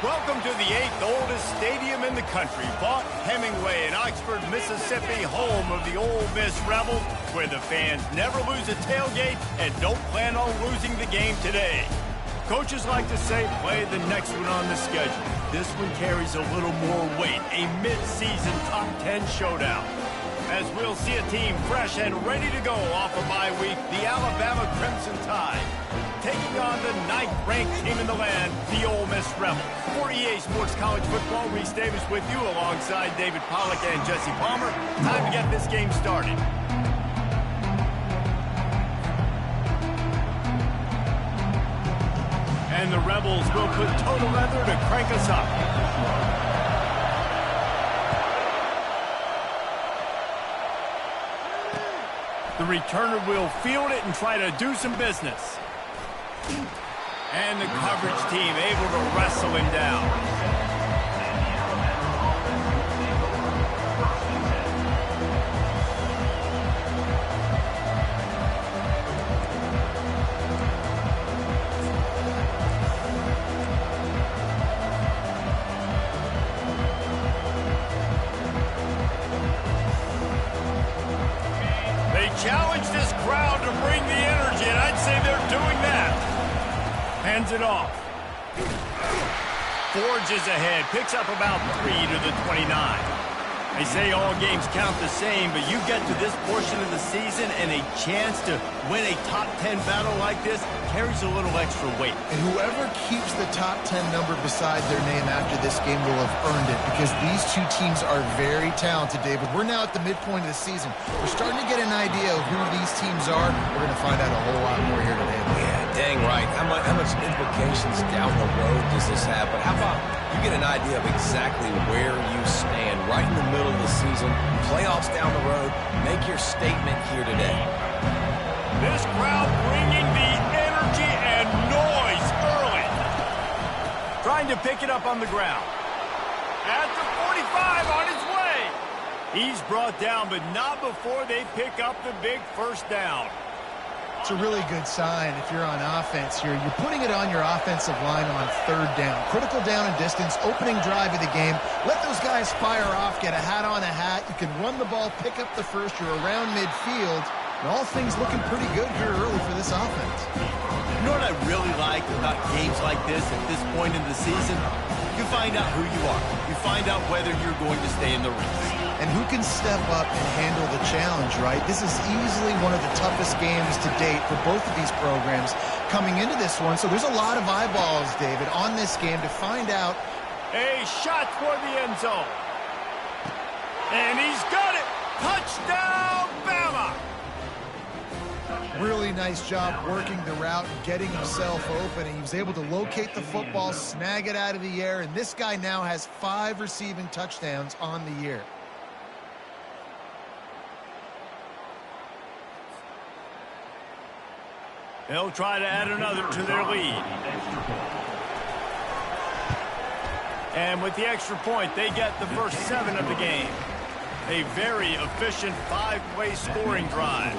Welcome to the 8th oldest stadium in the country, Vaught Hemingway in Oxford, Mississippi, home of the Ole Miss Rebels, where the fans never lose a tailgate and don't plan on losing the game today. Coaches like to say, play the next one on the schedule. This one carries a little more weight, a mid-season top 10 showdown. As we'll see a team fresh and ready to go off a bye week, the Alabama Crimson Tide, taking on the 9th-ranked team in the land, the Ole Miss Rebels. For EA Sports College Football, Reese Davis with you alongside David Pollack and Jesse Palmer. Time to get this game started. And the Rebels will put total leather to crank us up. The returner will field it and try to do some business. And the coverage team able to wrestle him down. Challenge this crowd to bring the energy, and I'd say they're doing that. Hands it off. Forges ahead, picks up about 3 to the 29. They say all games count the same, but you get to this portion of the season and a chance to win a top 10 battle like this carries a little extra weight. And whoever keeps the top 10 number beside their name after this game will have earned it, because these two teams are very talented, David. We're now at the midpoint of the season. We're starting to get an idea of who these teams are. We're going to find out a whole lot more here today. Yeah, dang right. How much implications down the road does this have? But how about you get an idea of exactly where you stand right in the middle of the season, playoffs down the road, make your statement here today. This crowd bringing the energy and noise early. Trying to pick it up on the ground. At the 45 on his way. He's brought down, but not before they pick up the big first down. It's a really good sign if you're on offense here. You're putting it on your offensive line on 3rd down. Critical down and distance, opening drive of the game. Let those guys fire off, get a hat on a hat. You can run the ball, pick up the first. You're around midfield. And all things looking pretty good here early for this offense. You know what I really like about games like this at this point in the season? You find out who you are. You find out whether you're going to stay in the race. And who can step up and handle the challenge, right? This is easily one of the toughest games to date for both of these programs coming into this one. So there's a lot of eyeballs, David, on this game to find out. A shot toward the end zone. And he's got it. Touchdown, Bama. Really nice job working the route and getting himself open. He was able to locate the football, snag it out of the air, and this guy now has 5 receiving touchdowns on the year. They'll try to add another to their lead. And with the extra point, they get the first 7 of the game. A very efficient 5-play scoring drive.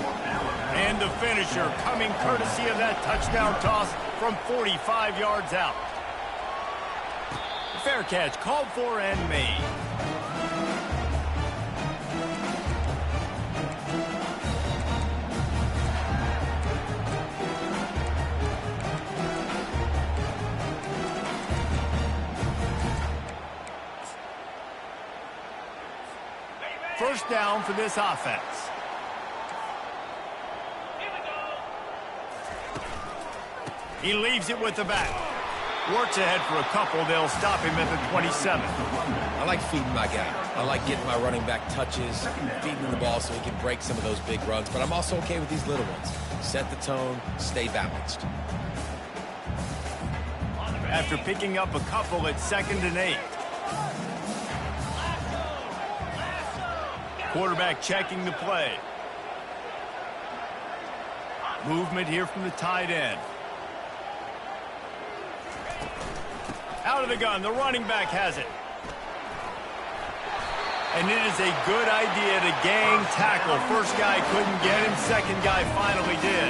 And the finisher coming courtesy of that touchdown toss from 45 yards out. Fair catch called for and made. First down for this offense. He leaves it with the back. Works ahead for a couple. They'll stop him at the 27. I like feeding my guy. I like getting my running back touches, feeding him the ball so he can break some of those big runs. But I'm also okay with these little ones. Set the tone, stay balanced. After picking up a couple at 2nd and 8. Quarterback checking the play. Movement here from the tight end. Out of the gun, the running back has it. And it is a good idea to gang tackle. First guy couldn't get him, second guy finally did.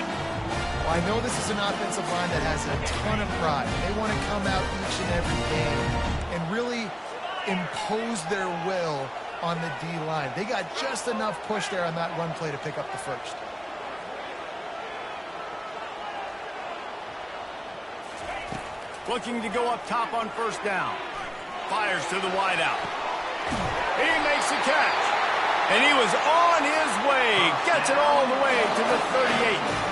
Well, I know this is an offensive line that has a ton of pride. They want to come out each and every game and really impose their will on the D-line. They got just enough push there on that run play to pick up the first. Looking to go up top on first down. Fires to the wideout. He makes the catch. And he was on his way. Gets it all the way to the 38.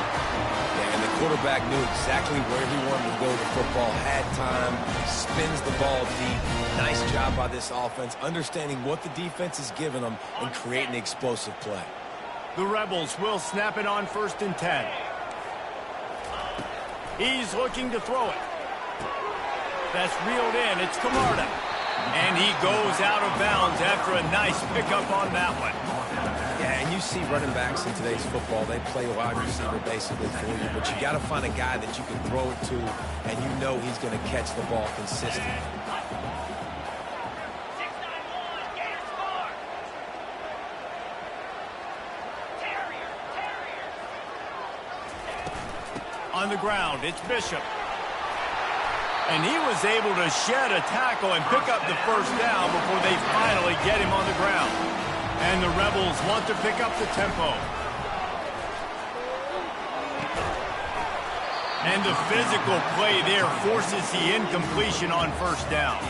Yeah, and the quarterback knew exactly where he wanted to go with the football. Had time. Spins the ball deep. Nice job by this offense, understanding what the defense is giving them and creating explosive play. The Rebels will snap it on 1st and 10. He's looking to throw it. That's reeled in. It's Camarda. And he goes out of bounds after a nice pickup on that one. Yeah, and you see running backs in today's football, they play wide receiver basically for you, but you got to find a guy that you can throw it to, and you know he's going to catch the ball consistently. On the ground, it's Bishop. And he was able to shed a tackle and pick up the first down before they finally get him on the ground. And the Rebels want to pick up the tempo. And the physical play there forces the incompletion on first down.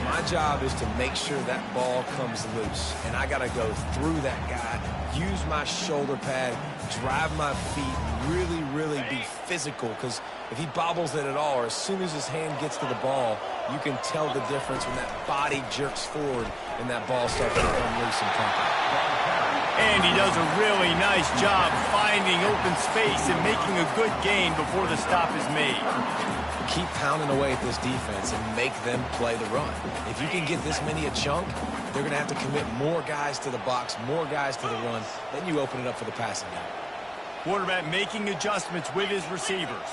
My job is to make sure that ball comes loose, and I got to go through that guy, use my shoulder pad, drive my feet, really be physical, because if he bobbles it at all, or as soon as his hand gets to the ball, you can tell the difference when that body jerks forward and that ball starts to come loose and pop out. And he does a really nice job finding open space and making a good gain before the stop is made. Keep pounding away at this defense and make them play the run. If you can get this many a chunk, they're going to have to commit more guys to the box, more guys to the run. Then you open it up for the passing game. Quarterback making adjustments with his receivers.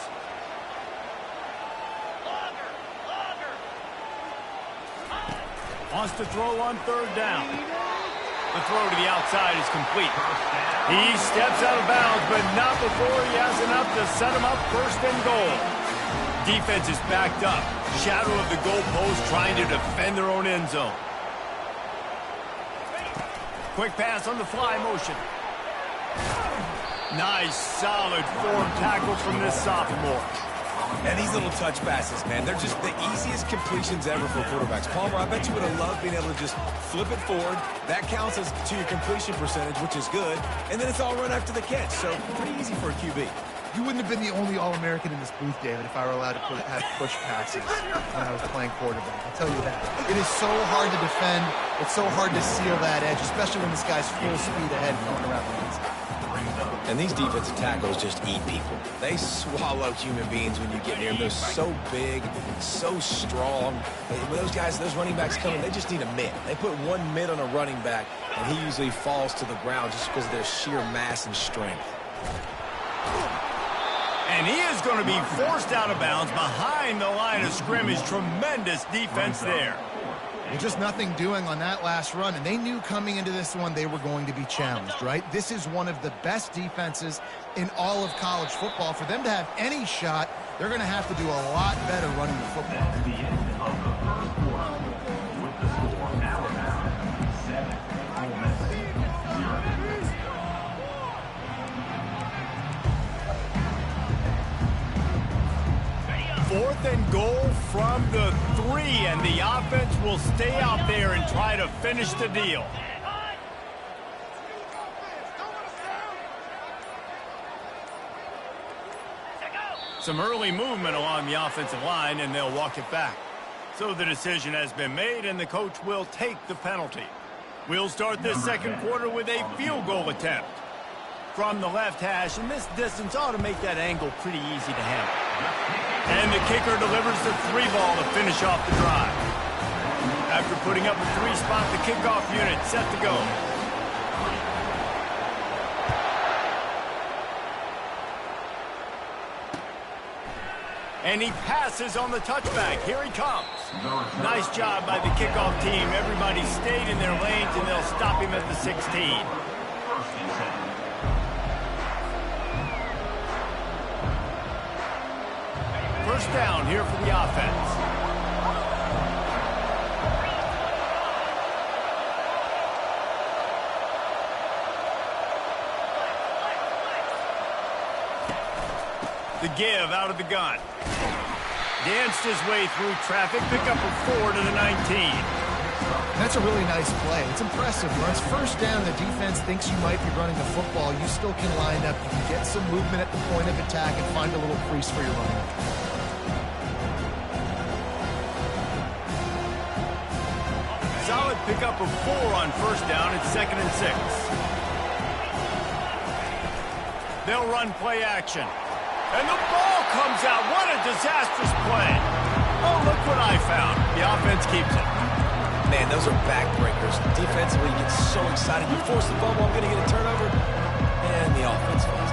Wants to throw on 3rd down. The throw to the outside is complete. He steps out of bounds, but not before he has enough to set him up 1st and goal. Defense is backed up. Shadow of the goalpost trying to defend their own end zone. Quick pass on the fly motion. Nice, solid form tackle from this sophomore. And these little touch passes, man, they're just the easiest completions ever for quarterbacks. Palmer, I bet you would have loved being able to just flip it forward. That counts as to your completion percentage, which is good. And then it's all run after the catch, so pretty easy for a QB. You wouldn't have been the only All-American in this booth, David, if I were allowed to have push passes when I was playing quarterback. I'll tell you that. It is so hard to defend. It's so hard to seal that edge, especially when this guy's full speed ahead going around the inside. And these defensive tackles just eat people. They swallow human beings when you get near them. They're so big, so strong. When those guys, those running backs come in, they just need a mid. They put one mid on a running back, and he usually falls to the ground just because of their sheer mass and strength. And he is going to be forced out of bounds behind the line of scrimmage. Tremendous defense there. Well, just nothing doing on that last run, and they knew coming into this one they were going to be challenged, right? This is one of the best defenses in all of college football. For them to have any shot, they're going to have to do a lot better running the football. At the end of the first quarter, with the score, Alabama 7, Ole Miss 0. 4th and goal from the 3, and the offense will stay out there and try to finish the deal. Some early movement along the offensive line, and they'll walk it back. So the decision has been made, and the coach will take the penalty. We'll start this second quarter with a field goal attempt from the left hash, and this distance ought to make that angle pretty easy to handle. And the kicker delivers the 3 ball to finish off the drive. After putting up a 3-spot, the kickoff unit set to go. And he passes on the touchback. Here he comes. Nice job by the kickoff team. Everybody stayed in their lanes, and they'll stop him at the 16. first down here for the offense. The give out of the gun. Danced his way through traffic, pick up a 4 to the 19. That's a really nice play. It's impressive. When it's first down, the defense thinks you might be running the football. You still can line up. You can get some movement at the point of attack and find a little crease for your running. Solid pickup of 4 on first down. It's 2nd and 6. They'll run play action. And the ball comes out. What a disastrous play. Oh, look what I found. The offense keeps it. Man, those are backbreakers. Defensively, you get so excited. You force the ball, I'm going to get a turnover. And the offense falls.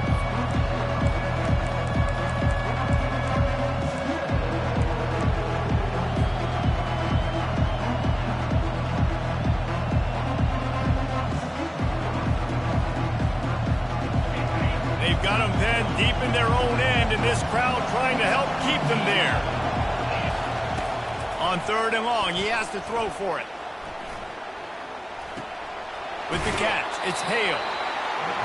They've got them then deep in their own end, and this crowd trying to help keep them there. On 3rd and long, he has to throw for it. With the catch, it's Hale.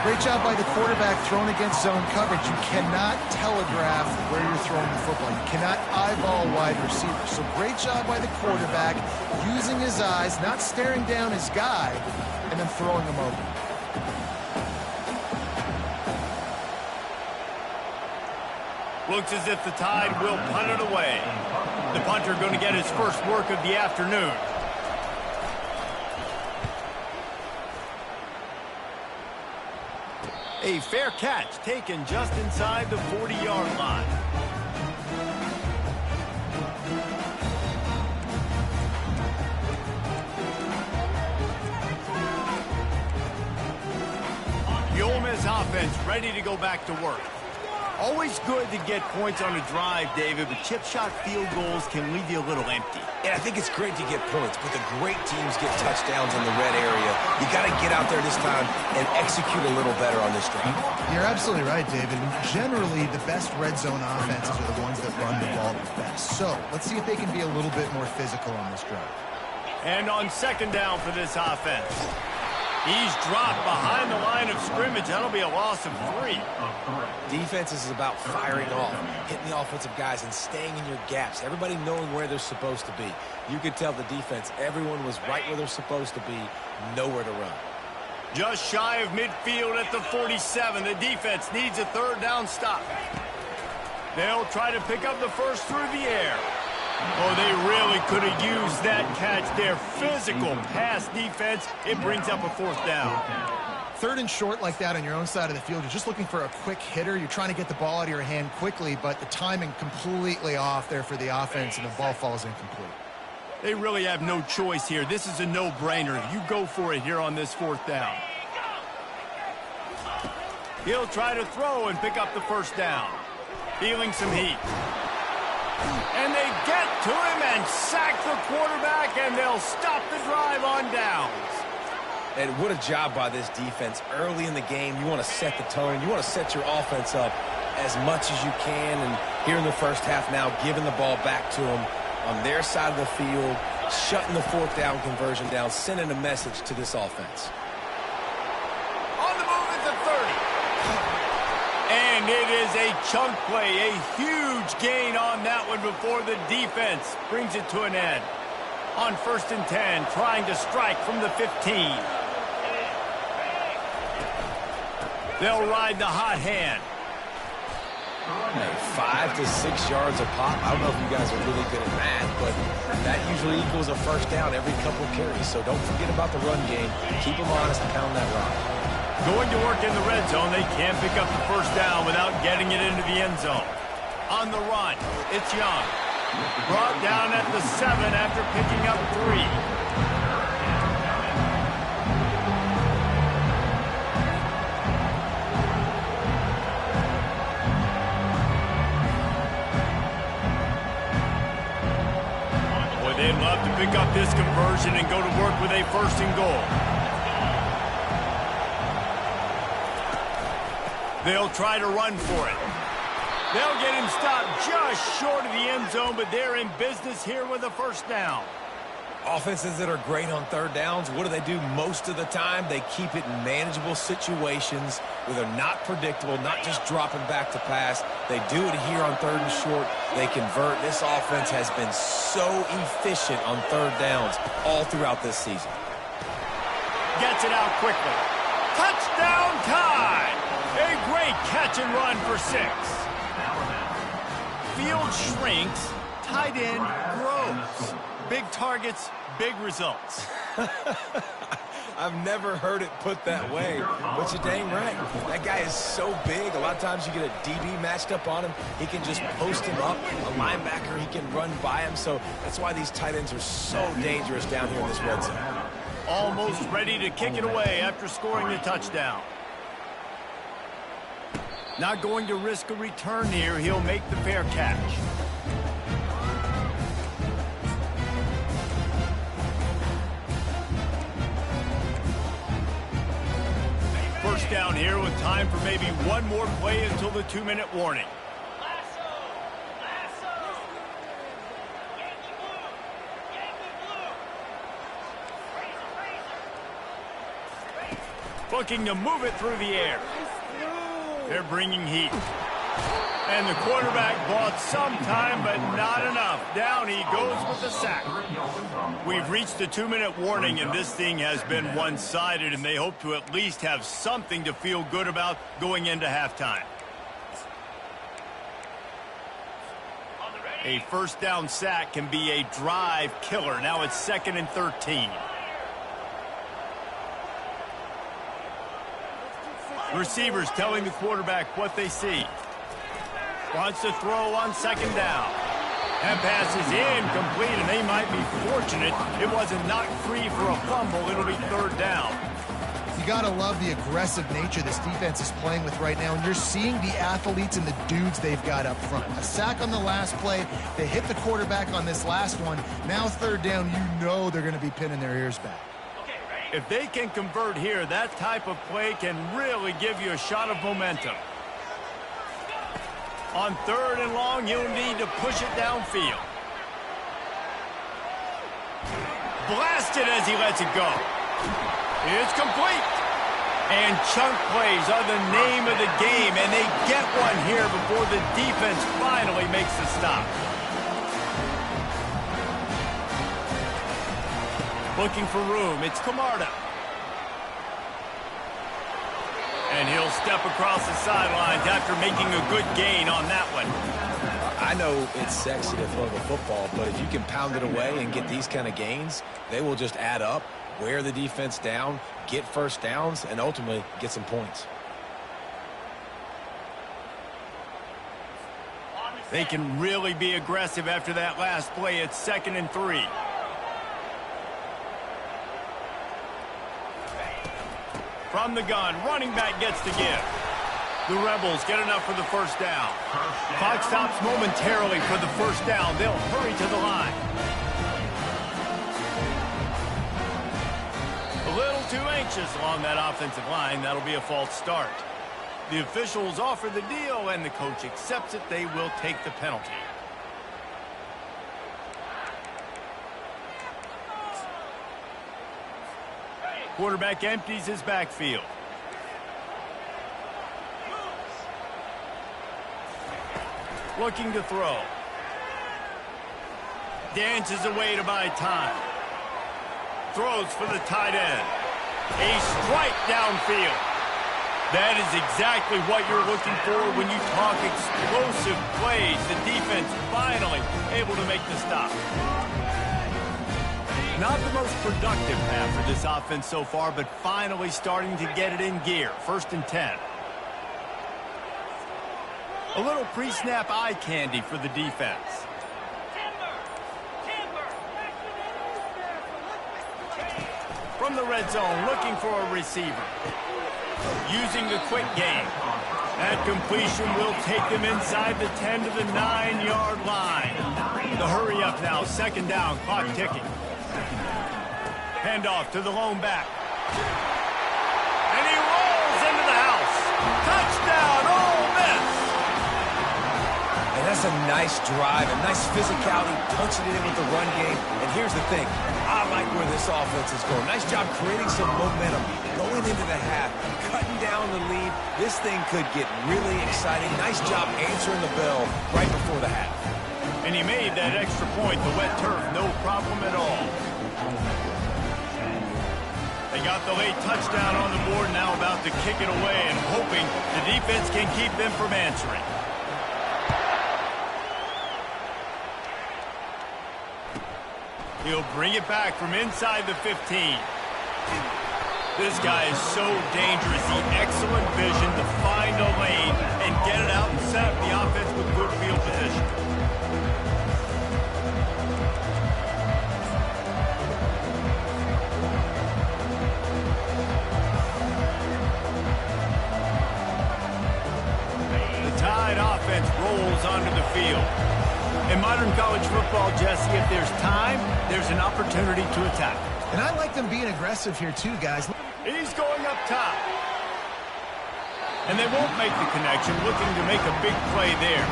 Great job by the quarterback throwing against zone coverage. You cannot telegraph where you're throwing the football. You cannot eyeball wide receivers. So great job by the quarterback using his eyes, not staring down his guy, and then throwing him over. Looks as if the Tide will punt it away. The punter going to get his first work of the afternoon. A fair catch taken just inside the 40-yard line. The Ole Miss offense ready to go back to work. Always good to get points on a drive, David, but chip shot field goals can leave you a little empty. And I think it's great to get points, but the great teams get touchdowns in the red area. You got to get out there this time and execute a little better on this drive. You're absolutely right, David. Generally, the best red zone offenses are the ones that run the ball the best. So let's see if they can be a little bit more physical on this drive. And on 2nd down for this offense. He's dropped behind the line of scrimmage. That'll be a loss of 3. Defense is about firing off, hitting the offensive guys, and staying in your gaps. Everybody knowing where they're supposed to be. You could tell the defense, everyone was right where they're supposed to be, nowhere to run. Just shy of midfield at the 47. The defense needs a 3rd down stop. They'll try to pick up the first through the air. Oh, they really could have used that catch there. Physical pass defense. It brings up a 4th down. 3rd and short like that on your own side of the field. You're just looking for a quick hitter. You're trying to get the ball out of your hand quickly, but the timing completely off there for the offense, and the ball falls incomplete. They really have no choice here. This is a no-brainer. You go for it here on this 4th down. He'll try to throw and pick up the first down. Feeling some heat. And they get to him and sack the quarterback, and they'll stop the drive on downs. And what a job by this defense. Early in the game, you want to set the tone. You want to set your offense up as much as you can. And here in the first half now, giving the ball back to them on their side of the field, shutting the 4th down conversion down, sending a message to this offense. On the move at the 30. And it is a chunk play, a huge gain on that one before the defense brings it to an end. On 1st and 10, trying to strike from the 15. They'll ride the hot hand. Hey, 5 to 6 yards a pop. I don't know if you guys are really good at math, but that usually equals a first down every couple carries. So don't forget about the run game. Keep them honest and pound that rock. Going to work in the red zone, they can't pick up the first down without getting it into the end zone. On the run, it's Young. Brought down at the 7 after picking up 3. Boy, they'd love to pick up this conversion and go to work with a 1st and goal. They'll try to run for it. They'll get him stopped just short of the end zone, but they're in business here with a first down. Offenses that are great on third downs, what do? Most of the time, they keep it in manageable situations where they're not predictable, not just dropping back to pass. They do it here on third and short. They convert. This offense has been so efficient on third downs all throughout this season. Gets it out quickly. Touchdown time! A great catch and run for 6. Field shrinks, tight end grows. Big targets, big results. I've never heard it put that way, but you're dang right. That guy is so big. A lot of times you get a DB matched up on him. He can just post him up. A linebacker, he can run by him. So that's why these tight ends are so dangerous down here in this red zone. Almost ready to kick it away after scoring the touchdown. Not going to risk a return here. He'll make the fair catch. First down here with time for maybe one more play until the 2-minute warning. Looking to move it through the air. They're bringing heat. And the quarterback bought some time, but not enough. Down he goes with the sack. We've reached the 2-minute warning, and this thing has been one-sided, and they hope to at least have something to feel good about going into halftime. A first down sack can be a drive killer. Now it's 2nd and 13. Receivers telling the quarterback what they see. Wants to throw on 2nd down. That pass is incomplete, and they might be fortunate it wasn't knocked free for a fumble. It'll be 3rd down. You got to love the aggressive nature this defense is playing with right now, and you're seeing the athletes and the dudes they've got up front. A sack on the last play. They hit the quarterback on this last one. Now 3rd down, you know they're going to be pinning their ears back. If they can convert here, that type of play can really give you a shot of momentum. On 3rd and long, you'll need to push it downfield. Blasted as he lets it go. It's complete. And chunk plays are the name of the game, and they get one here before the defense finally makes the stop. Looking for room, it's Camarda. And he'll step across the sidelines after making a good gain on that one. I know it's sexy to throw the football, but if you can pound it away and get these kind of gains, they will just add up, wear the defense down, get first downs, and ultimately get some points. They can really be aggressive after that last play. It's 2nd and 3. From the gun, running back gets the give. The Rebels get enough for the first down. Clock stops momentarily for the first down. They'll hurry to the line. A little too anxious along that offensive line. That'll be a false start. The officials offer the deal, and the coach accepts it. They will take the penalty. Quarterback empties his backfield. Looking to throw. Dances away to buy time. Throws for the tight end. A strike downfield. That is exactly what you're looking for when you talk explosive plays. The defense finally able to make the stop. Not the most productive half for this offense so far, but finally starting to get it in gear. 1st and 10. A little pre-snap eye candy for the defense. From the red zone, looking for a receiver. Using the quick game. That completion will take them inside the 10 to the 9-yard line. The hurry up now, 2nd down, clock ticking. Handoff to the lone back. And he rolls into the house. Touchdown, Ole Miss! That's a nice drive, a nice physicality, punching it in with the run game. And here's the thing. I like where this offense is going. Nice job creating some momentum, going into the half, cutting down the lead. This thing could get really exciting. Nice job answering the bell right before the half. And he made that extra point, the wet turf, no problem at all. They got the late touchdown on the board, now about to kick it away and hoping the defense can keep them from answering. He'll bring it back from inside the 15. This guy is so dangerous. The excellent vision to find a lane and get it out and set up the offense with good field position. The Tide offense rolls onto the field. In modern college football, Jesse, if there's time, there's an opportunity to attack. And I like them being aggressive here too, guys. He's going up top. And they won't make the connection, looking to make a big play there.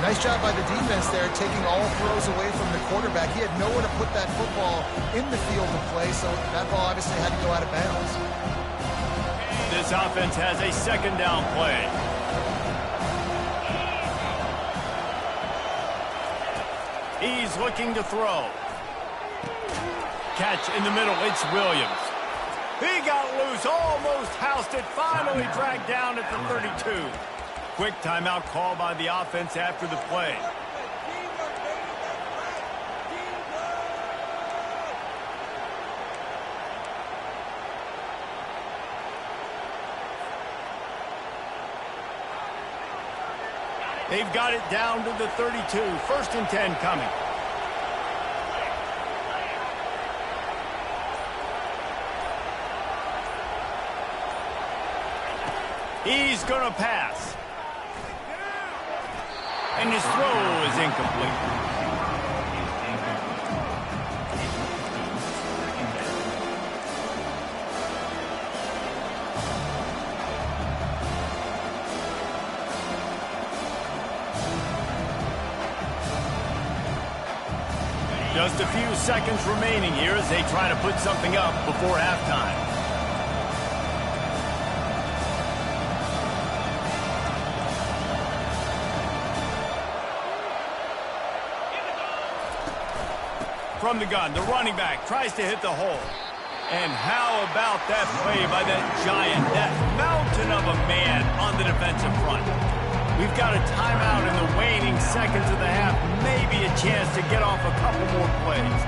Nice job by the defense there, taking all throws away from the quarterback. He had nowhere to put that football in the field to play, so that ball obviously had to go out of bounds. This offense has a second down play. He's looking to throw. Catch in the middle, it's Williams. He got loose, almost housed it, finally dragged down at the 32. Quick timeout call by the offense after the play. They've got it down to the 32. 1st and 10 coming. He's going to pass. And his throw is incomplete. Just a few seconds remaining here as they try to put something up before halftime. From the gun, the running back tries to hit the hole. And how about that play by that giant, that mountain of a man on the defensive front? We've got a timeout in the waning seconds of the half. Maybe a chance to get off a couple more plays.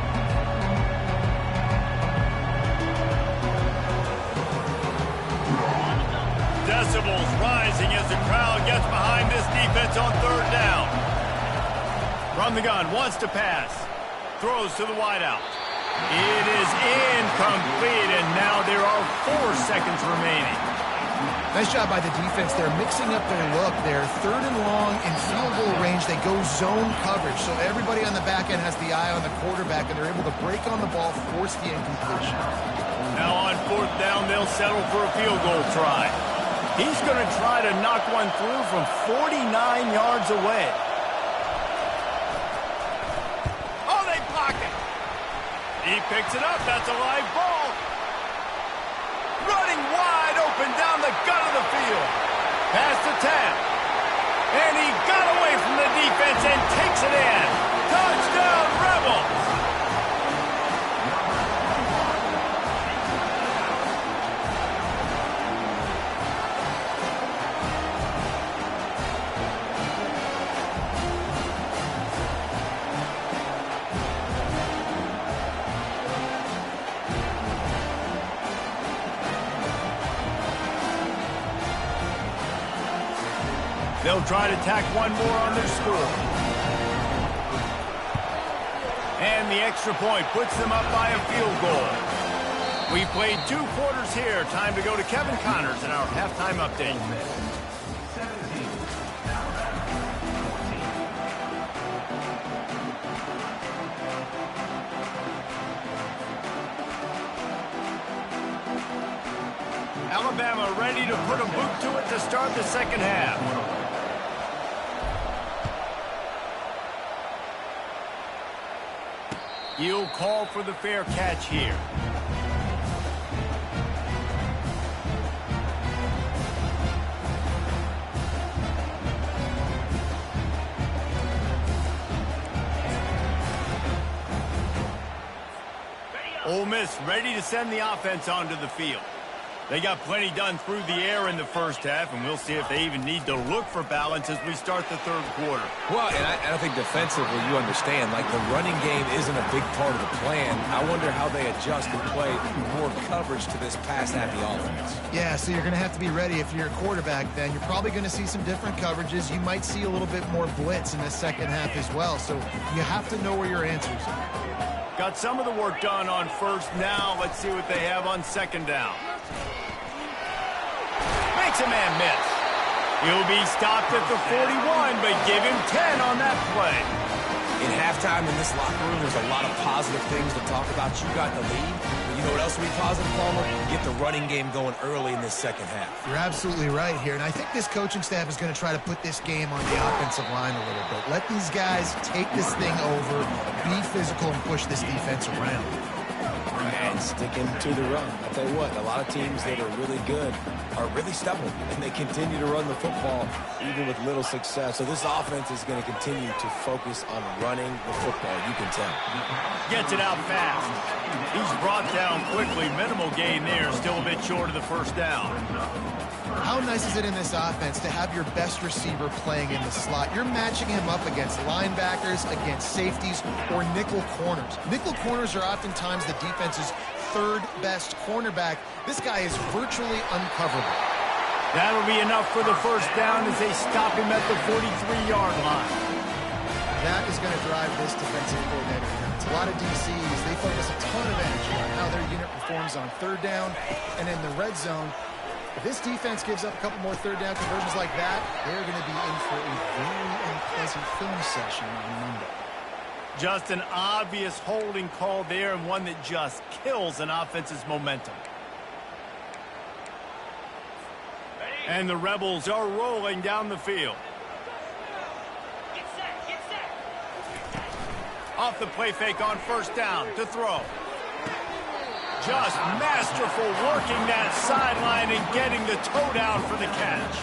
Decibels rising as the crowd gets behind this defense on 3rd down. From the gun, wants to pass. Throws to the wideout. It is incomplete, and now there are 4 seconds remaining. Nice job by the defense there, mixing up their look there. 3rd and long in field goal range. They go zone coverage, so everybody on the back end has the eye on the quarterback, and they're able to break on the ball, force the incompletion. Now on 4th down, they'll settle for a field goal try. He's going to try to knock one through from 49 yards away. Oh, they block it. He picks it up. That's a live ball. Running wide open down the gut of the field. Pass to Tapp. And he got away from the defense and takes it in. Touchdown, Rebels! They'll try to tack one more on their score. And the extra point puts them up by a field goal. We've played 2 quarters here. Time to go to Kevin Connors in our halftime update. Alabama ready to put a boot to it to start the second half. He'll call for the fair catch here. Ole Miss ready to send the offense onto the field. They got plenty done through the air in the first half, and we'll see if they even need to look for balance as we start the third quarter. Well, and I think defensively, you understand, like the running game isn't a big part of the plan. I wonder how they adjust and play more coverage to this pass-happy offense. Yeah, so you're going to have to be ready if you're a quarterback then. You're probably going to see some different coverages. You might see a little bit more blitz in the second half as well, so you have to know where your answers are. Got some of the work done on first. Now let's see what they have on second down. Makes a man miss. He'll be stopped at the 41, but give him 10 on that play. In halftime in this locker room, there's a lot of positive things to talk about. You got the lead. But you know what else will be positive, Palmer? Get the running game going early in this second half. You're absolutely right here, and I think this coaching staff is going to try to put this game on the offensive line a little bit. Let these guys take this thing over, be physical, and push this defense around. And sticking to the run. I'll tell you what, a lot of teams that are really good are really stubborn, and they continue to run the football even with little success. So this offense is going to continue to focus on running the football, you can tell. Gets it out fast. He's brought down quickly. Minimal gain there, still a bit short of the first down. How nice is it in this offense to have your best receiver playing in the slot? You're matching him up against linebackers, against safeties, or nickel corners. Nickel corners are oftentimes the defense's third best cornerback. This guy is virtually uncoverable. That'll be enough for the first down as they stop him at the 43-yard line. That is going to drive this defensive coordinator nuts. A lot of DCs, they focus a ton of energy on how their unit performs on third down and in the red zone. If this defense gives up a couple more third down conversions like that, they're going to be in for a very unpleasant film session on Monday. Just an obvious holding call there, and one that just kills an offense's momentum. And the Rebels are rolling down the field. Off the play fake on first down to throw. Just masterful working that sideline and getting the toe down for the catch.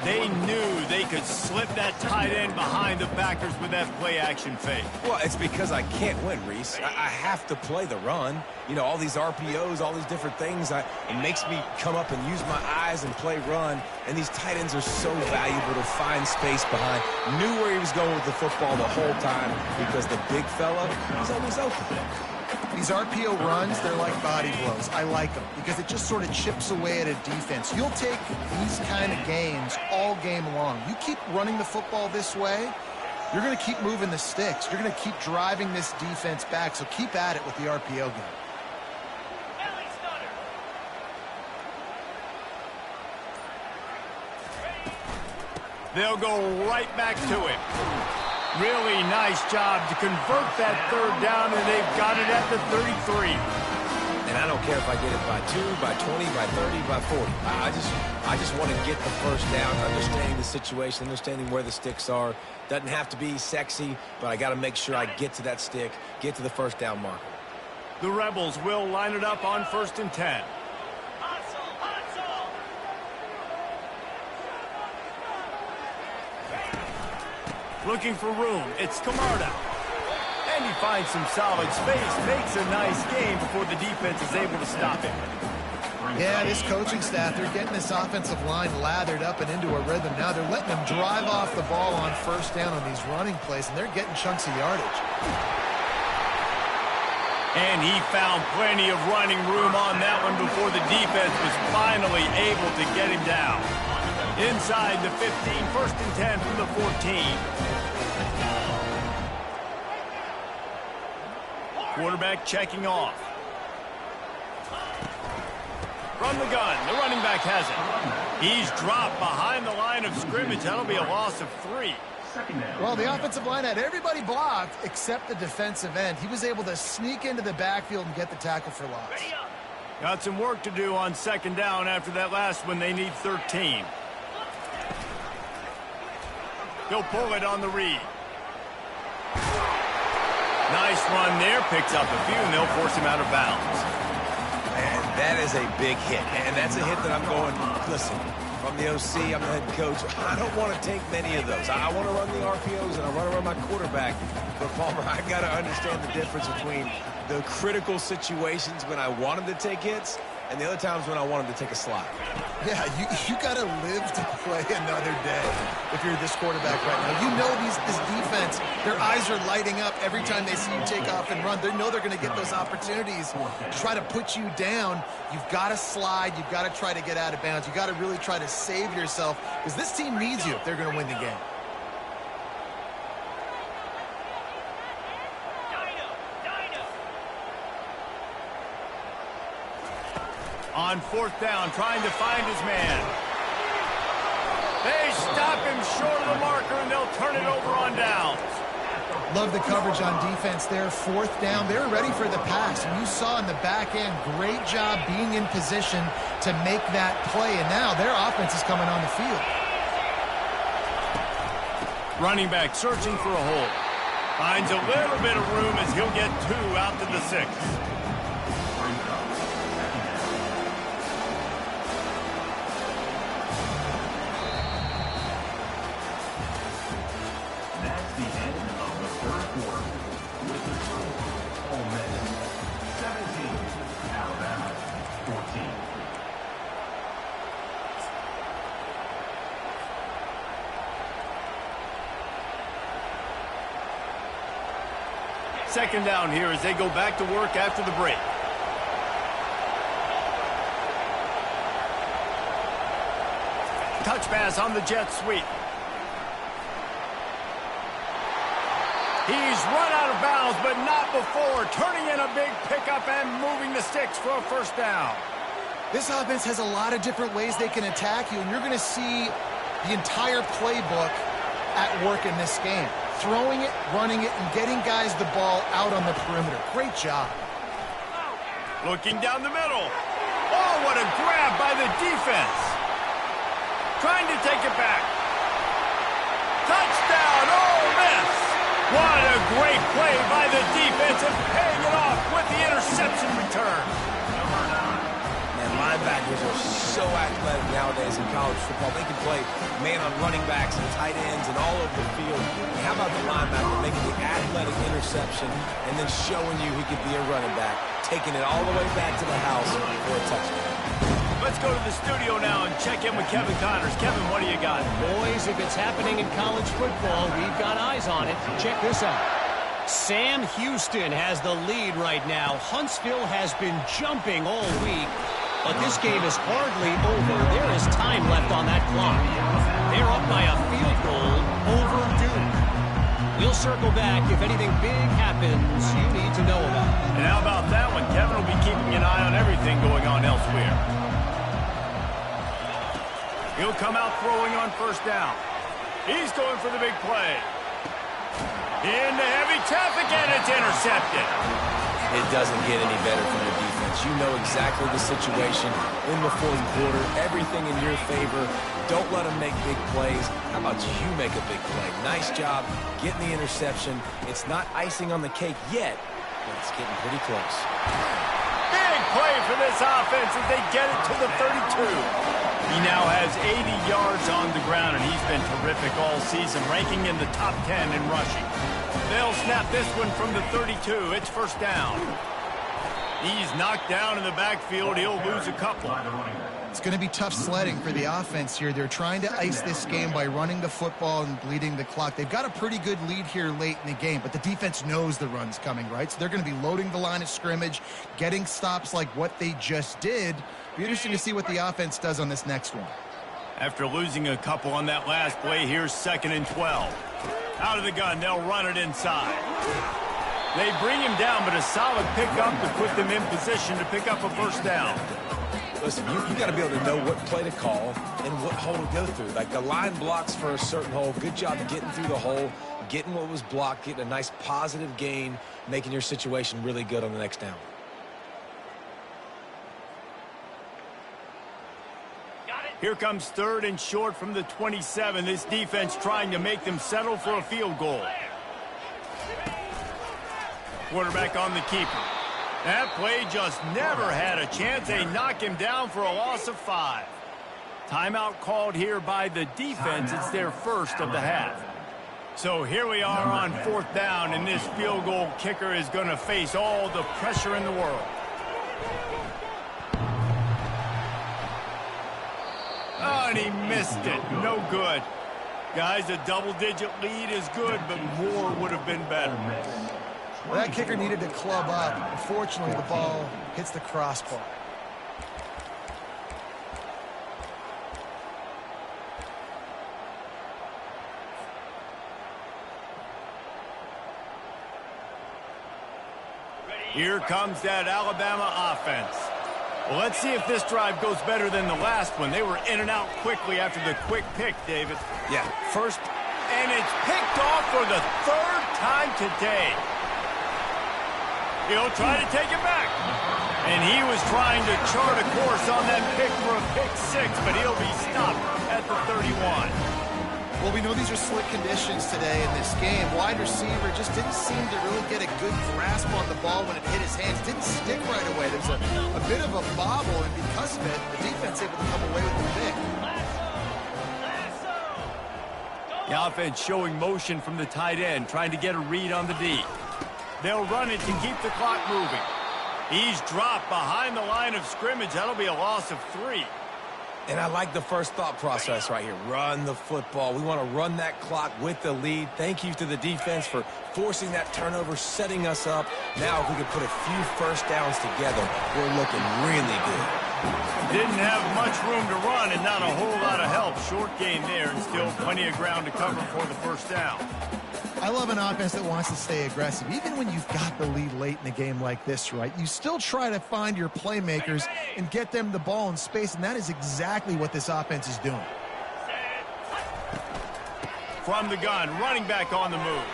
They knew they could slip that tight end behind the backers with that play action fake. Well, it's because I can't win, Reese. I have to play the run. You know, all these RPOs, all these different things, it makes me come up and use my eyes and play run. And these tight ends are so valuable to find space behind. Knew where he was going with the football the whole time because the big fella, he's always open. These RPO runs, they're like body blows. I like them because it just sort of chips away at a defense. You'll take these kind of gains all game long. You keep running the football this way, you're going to keep moving the sticks. You're going to keep driving this defense back, so keep at it with the RPO game. They'll go right back to him. Really nice job to convert that third down, and they've got it at the 33. And I don't care if I get it by 2, by 20, by 30, by 40. I just want to get the first down, understanding the situation, understanding where the sticks are. Doesn't have to be sexy, but I got to make sure I get to that stick, get to the first down marker. The Rebels will line it up on 1st and 10. Looking for room. It's Camarda. And he finds some solid space. Makes a nice game before the defense is able to stop him. Yeah, this coaching staff, they're getting this offensive line lathered up and into a rhythm. Now they're letting them drive off the ball on first down on these running plays, and they're getting chunks of yardage. And he found plenty of running room on that one before the defense was finally able to get him down. Inside the 15, 1st and 10 from the 14. Quarterback checking off. From the gun, the running back has it. He's dropped behind the line of scrimmage. That'll be a loss of 3. Well, the offensive line had everybody blocked except the defensive end. He was able to sneak into the backfield and get the tackle for loss. Got some work to do on second down after that last one. They need 13. He'll pull it on the read. Nice run there. Picks up a few, and they'll force him out of bounds. And that is a big hit. And that's a hit that I'm going, listen, from the OC, I'm the head coach. I don't want to take many of those. I want to run the RPOs, and I want to run my quarterback. But, Palmer, I got to understand the difference between the critical situations when I want him to take hits and the other times when I want him to take a slide. Yeah, you got to live to play another day if you're this quarterback right now. You know this defense, their eyes are lighting up every time they see you take off and run. They know they're going to get those opportunities to try to put you down. You've got to slide. You've got to try to get out of bounds. You've got to really try to save yourself because this team needs you if they're going to win the game. On fourth down, trying to find his man. They stop him short of the marker, and they'll turn it over on downs. Love the coverage on defense there. Fourth down, they're ready for the pass. And you saw in the back end, great job being in position to make that play. And now their offense is coming on the field. Running back searching for a hole. Finds a little bit of room as he'll get 2 out to the 6. That's the end of the third quarter. With the score, Ole Miss 17, Alabama 14. Second down here as they go back to work after the break. Touch pass on the jet sweep. He's run out of bounds, but not before. Turning in a big pickup and moving the sticks for a first down. This offense has a lot of different ways they can attack you, and you're going to see the entire playbook at work in this game. Throwing it, running it, and getting guys the ball out on the perimeter. Great job. Looking down the middle. Oh, what a grab by the defense. Trying to take it back. Touchdown, Ole Miss. What a great play by the defense and paying it off with the interception return. And linebackers are so athletic nowadays in college football. They can play man on running backs and tight ends and all over the field. And how about the linebacker making the athletic interception and then showing you he could be a running back, taking it all the way back to the house for a touchdown. Let's go to the studio now and check in with Kevin Connors. Kevin, what do you got? Boys, if it's happening in college football, we've got eyes on it. Check this out. Sam Houston has the lead right now. Huntsville has been jumping all week, but this game is hardly over. There is time left on that clock. They're up by a field goal over Duke. We'll circle back if anything big happens you need to know about. And how about that one? Kevin will be keeping an eye on everything going on elsewhere. He'll come out throwing on first down. He's going for the big play. Into heavy traffic, and it's intercepted. It doesn't get any better from your defense. You know exactly the situation in the fourth quarter. Everything in your favor. Don't let them make big plays. How about you make a big play? Nice job getting the interception. It's not icing on the cake yet, but it's getting pretty close. Big play for this offense as they get it to the 32. He now has 80 yards on the ground, and he's been terrific all season, ranking in the top 10 in rushing. They'll snap this one from the 32. It's first down. He's knocked down in the backfield. He'll lose a couple. It's going to be tough sledding for the offense here. They're trying to ice this game by running the football and bleeding the clock. They've got a pretty good lead here late in the game, but the defense knows the run's coming, right? So they're going to be loading the line of scrimmage, getting stops like what they just did. Be interesting to see what the offense does on this next one. After losing a couple on that last play, here's 2nd and 12. Out of the gun, they'll run it inside. They bring him down, but a solid pickup to put them in position to pick up a first down. Listen, you got to be able to know what play to call and what hole to go through. Like the line blocks for a certain hole. Good job getting through the hole, getting what was blocked, getting a nice positive gain, making your situation really good on the next down. Here comes 3rd and short from the 27. This defense trying to make them settle for a field goal. quarterback on the keeper. That play just never had a chance. They knock him down for a loss of 5. Timeout called here by the defense. It's their first of the half. So here we are on 4th down, and this field goal kicker is going to face all the pressure in the world. Oh, and he missed it. No good. Guys, a double-digit lead is good, but more would have been better. Well, that kicker needed to club up. Unfortunately, the ball hits the crossbar. Here comes that Alabama offense. Well, let's see if this drive goes better than the last one. They were in and out quickly after the quick pick, David. Yeah, first. And it's picked off for the 3rd time today. He'll try to take it back. And he was trying to chart a course on that pick for a pick 6, but he'll be stopped at the 31. Well, we know these are slick conditions today in this game. Wide receiver just didn't seem to really get a good grasp on the ball when it hit his hands. Didn't stick right away. There's a bit of a bobble, and because of it, the defense able to come away with the pick. The offense showing motion from the tight end, trying to get a read on the D. They'll run it to keep the clock moving. He's dropped behind the line of scrimmage. That'll be a loss of 3. And I like the first thought process right here. Run the football. We want to run that clock with the lead. Thank you to the defense for forcing that turnover, setting us up. Now, if we can put a few first downs together, we're looking really good. Didn't have much room to run and not a whole lot of help. Short gain there and still plenty of ground to cover for the first down. I love an offense that wants to stay aggressive. Even when you've got the lead late in a game like this, right, you still try to find your playmakers and get them the ball in space, and that is exactly what this offense is doing. From the gun, running back on the move.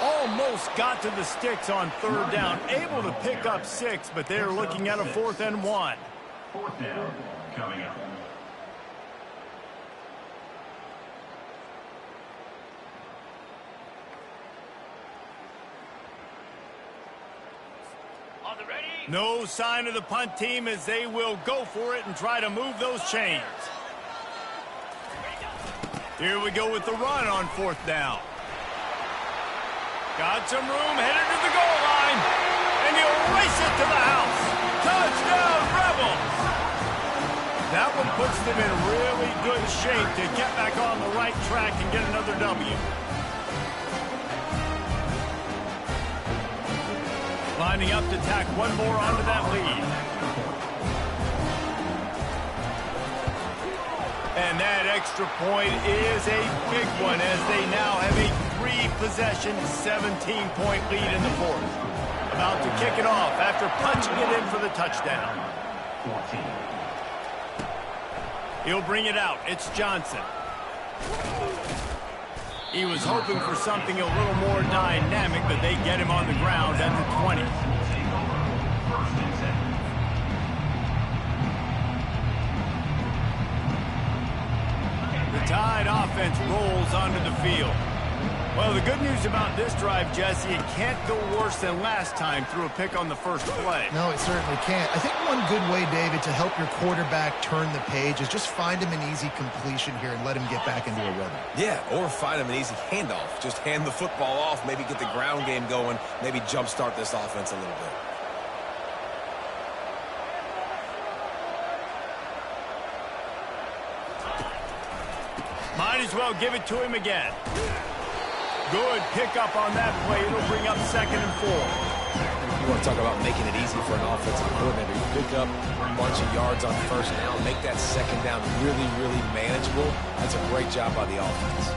Almost got to the sticks on 3rd down. Able to pick up 6, but they're looking at a 4th and 1. 4th down coming up. No sign of the punt team as they will go for it and try to move those chains. Here we go with the run on 4th down. Got some room, headed to the goal line, and he'll race it to the house. Touchdown, Rebels! That one puts them in really good shape to get back on the right track and get another W. Lining up to tack one more onto that lead. And that extra point is a big one as they now have a 3-possession, 17-point lead in the 4th. About to kick it off after punching it in for the touchdown. 14. He'll bring it out. It's Johnson. He was hoping for something a little more dynamic, but they get him on the ground at the 20. First and 10. The Tide offense rolls onto the field. Well, the good news about this drive, Jesse, it can't go worse than last time through a pick on the first play. No, it certainly can't. I think one good way, David, to help your quarterback turn the page is just find him an easy completion here and let him get back into a rhythm. Yeah, or find him an easy handoff. Just hand the football off, maybe get the ground game going, maybe jumpstart this offense a little bit. Might as well give it to him again. Good pickup on that play. It'll bring up 2nd and 4. You want to talk about making it easy for an offensive coordinator. You pick up a bunch of yards on 1st down, make that 2nd down really, really manageable. That's a great job by the offense.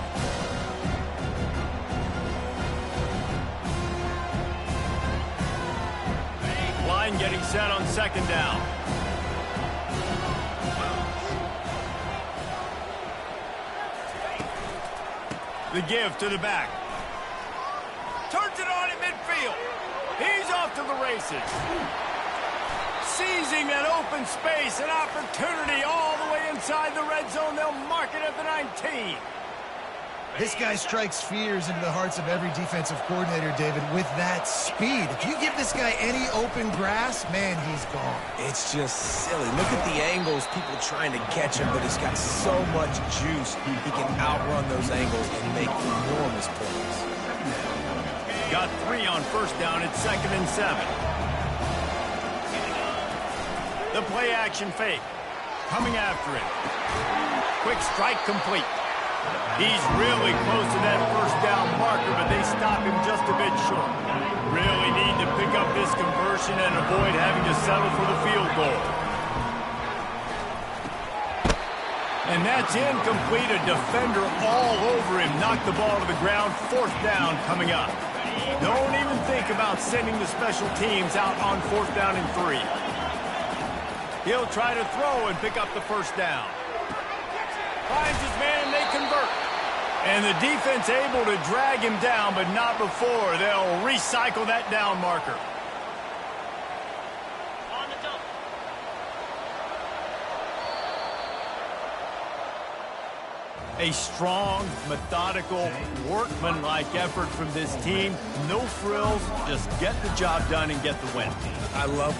Line getting set on 2nd down. The give to the back. Turns it on in midfield. He's off to the races. Seizing that open space, an opportunity all the way inside the red zone. They'll mark it at the 19. This guy strikes fears into the hearts of every defensive coordinator, David, with that speed. If you give this guy any open grass, man, he's gone. It's just silly. Look at the angles, people trying to catch him, but he's got so much juice. He can outrun those angles and make enormous points. Got 3 on first down at 2nd and 7. The play action fake. Coming after it. Quick strike complete. He's really close to that first down marker, but they stop him just a bit short. Really need to pick up this conversion and avoid having to settle for the field goal. And that's incomplete. A defender all over him. Knocked the ball to the ground. 4th down coming up. Don't even think about sending the special teams out on 4th down and 3. He'll try to throw and pick up the first down. Finds his man and they convert. And the defense able to drag him down, but not before. They'll recycle that down marker. A strong, methodical, workman-like effort from this team. No frills, just get the job done and get the win. I love when